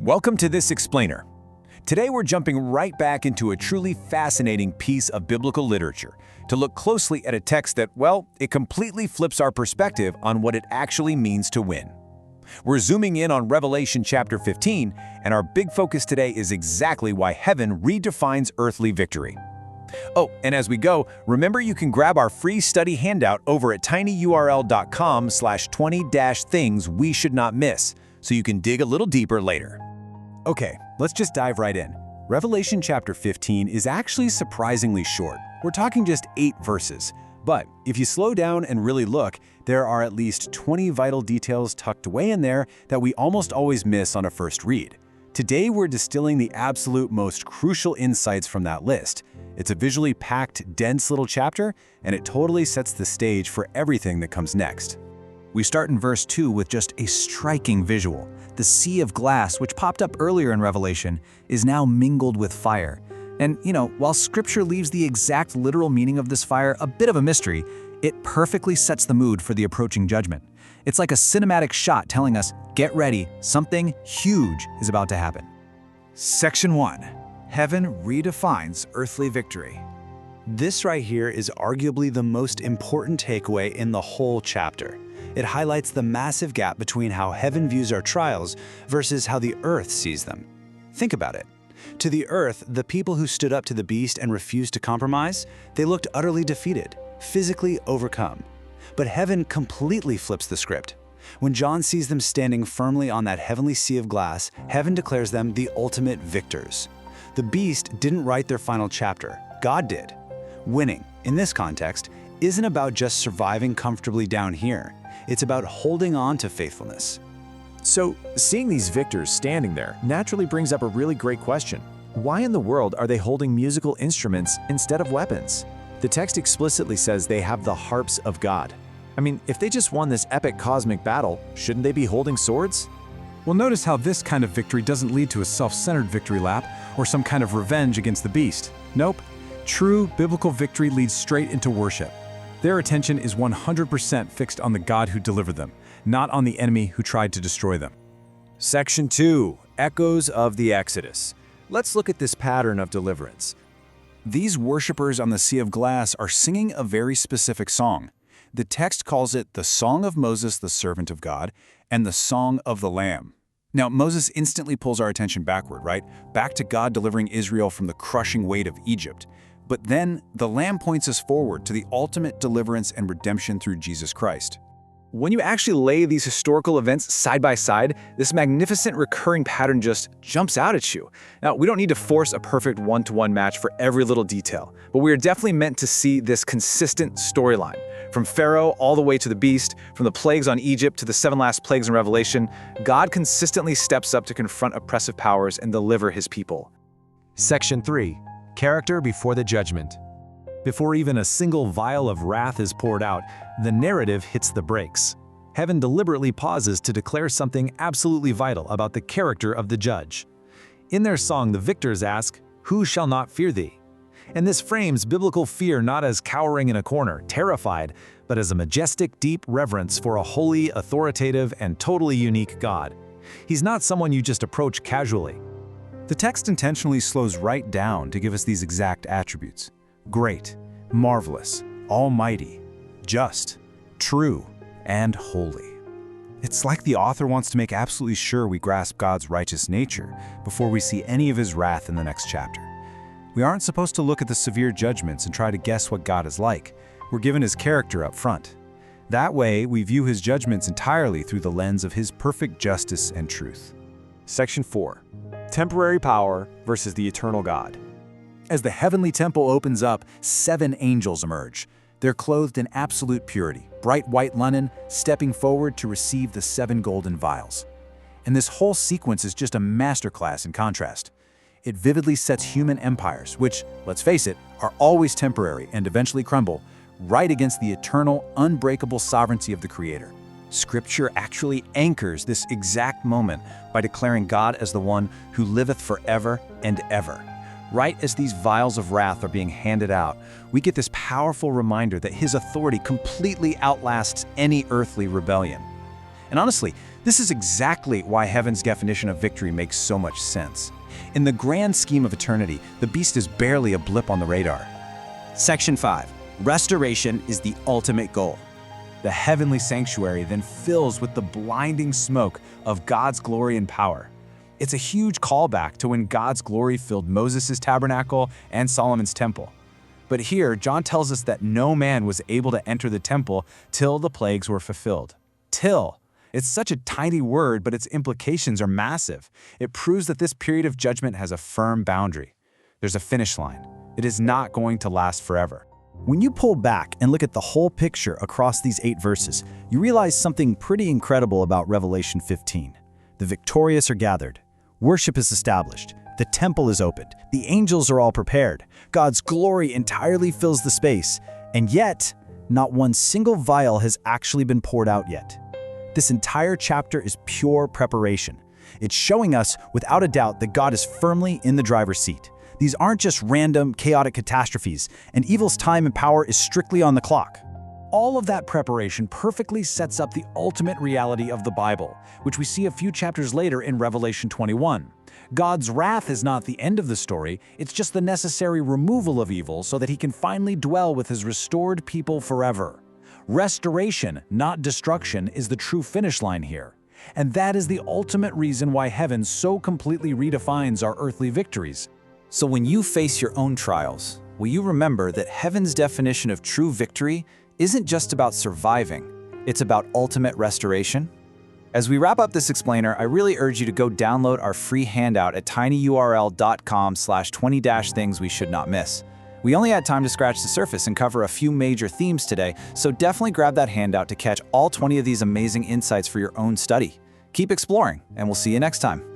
Welcome to this explainer. Today we're jumping right back into a truly fascinating piece of biblical literature to look closely at a text that, well, it completely flips our perspective on what it actually means to win. We're zooming in on Revelation chapter 15, and our big focus today is exactly why heaven redefines earthly victory. Oh, and as we go, remember you can grab our free study handout over at tinyurl.com/20-things we should not miss, so you can dig a little deeper later. Okay, let's just dive right in. Revelation chapter 15 is actually surprisingly short. We're talking just 8 verses. But if you slow down and really look, there are at least 20 vital details tucked away in there that we almost always miss on a first read. Today we're distilling the absolute most crucial insights from that list. It's a visually packed, dense little chapter, and it totally sets the stage for everything that comes next. We start in verse 2 with just a striking visual. The sea of glass, which popped up earlier in Revelation, is now mingled with fire. And, while Scripture leaves the exact literal meaning of this fire a bit of a mystery, it perfectly sets the mood for the approaching judgment. It's like a cinematic shot telling us, get ready, something huge is about to happen. Section 1. Heaven redefines earthly victory. This right here is arguably the most important takeaway in the whole chapter. It highlights the massive gap between how heaven views our trials versus how the earth sees them. Think about it. To the earth, the people who stood up to the beast and refused to compromise, they looked utterly defeated, physically overcome. But heaven completely flips the script. When John sees them standing firmly on that heavenly sea of glass, heaven declares them the ultimate victors. The beast didn't write their final chapter, God did. Winning, in this context, isn't about just surviving comfortably down here. It's about holding on to faithfulness. So, seeing these victors standing there naturally brings up a really great question. Why in the world are they holding musical instruments instead of weapons? The text explicitly says they have the harps of God. I mean, if they just won this epic cosmic battle, shouldn't they be holding swords? Well, notice how this kind of victory doesn't lead to a self-centered victory lap or some kind of revenge against the beast. Nope. True biblical victory leads straight into worship. Their attention is 100% fixed on the God who delivered them, not on the enemy who tried to destroy them. Section 2. Echoes of the Exodus. Let's look at this pattern of deliverance. These worshipers on the Sea of Glass are singing a very specific song. The text calls it the Song of Moses, the servant of God, and the Song of the Lamb. Now, Moses instantly pulls our attention backward, right? Back to God delivering Israel from the crushing weight of Egypt. But then, the Lamb points us forward to the ultimate deliverance and redemption through Jesus Christ. When you actually lay these historical events side by side, this magnificent recurring pattern just jumps out at you. Now, we don't need to force a perfect one-to-one match for every little detail, but we are definitely meant to see this consistent storyline. From Pharaoh all the way to the beast, from the plagues on Egypt to the 7 last plagues in Revelation, God consistently steps up to confront oppressive powers and deliver his people. Section 3. Character before the judgment. Before even a single vial of wrath is poured out, the narrative hits the brakes. Heaven deliberately pauses to declare something absolutely vital about the character of the judge. In their song, the victors ask, "Who shall not fear thee?" And this frames biblical fear not as cowering in a corner, terrified, but as a majestic, deep reverence for a holy, authoritative, and totally unique God. He's not someone you just approach casually. The text intentionally slows right down to give us these exact attributes. Great, marvelous, almighty, just, true, and holy. It's like the author wants to make absolutely sure we grasp God's righteous nature before we see any of his wrath in the next chapter. We aren't supposed to look at the severe judgments and try to guess what God is like. We're given his character up front. That way, we view his judgments entirely through the lens of his perfect justice and truth. Section 4. Temporary power versus the eternal God. As the heavenly temple opens up, 7 angels emerge. They're clothed in absolute purity, bright white linen, stepping forward to receive the 7 golden vials. And this whole sequence is just a masterclass in contrast. It vividly sets human empires, which, let's face it, are always temporary and eventually crumble, right against the eternal, unbreakable sovereignty of the Creator. Scripture actually anchors this exact moment by declaring God as the one who liveth forever and ever. Right as these vials of wrath are being handed out, we get this powerful reminder that his authority completely outlasts any earthly rebellion. And honestly, this is exactly why heaven's definition of victory makes so much sense. In the grand scheme of eternity, the beast is barely a blip on the radar. Section 5. Restoration is the ultimate goal. The heavenly sanctuary then fills with the blinding smoke of God's glory and power. It's a huge callback to when God's glory filled Moses' tabernacle and Solomon's temple. But here, John tells us that no man was able to enter the temple till the plagues were fulfilled. Till. It's such a tiny word, but its implications are massive. It proves that this period of judgment has a firm boundary. There's a finish line. It is not going to last forever. When you pull back and look at the whole picture across these 8 verses, you realize something pretty incredible about Revelation 15. The victorious are gathered. Worship is established. The temple is opened. The angels are all prepared. God's glory entirely fills the space. And yet, not one single vial has actually been poured out yet. This entire chapter is pure preparation. It's showing us, without a doubt, that God is firmly in the driver's seat. These aren't just random, chaotic catastrophes, and evil's time and power is strictly on the clock. All of that preparation perfectly sets up the ultimate reality of the Bible, which we see a few chapters later in Revelation 21. God's wrath is not the end of the story, it's just the necessary removal of evil so that he can finally dwell with his restored people forever. Restoration, not destruction, is the true finish line here. And that is the ultimate reason why heaven so completely redefines our earthly victories. So when you face your own trials, will you remember that heaven's definition of true victory isn't just about surviving, it's about ultimate restoration? As we wrap up this explainer, I really urge you to go download our free handout at tinyurl.com/20-things we should not miss. We only had time to scratch the surface and cover a few major themes today, so definitely grab that handout to catch all 20 of these amazing insights for your own study. Keep exploring, and we'll see you next time.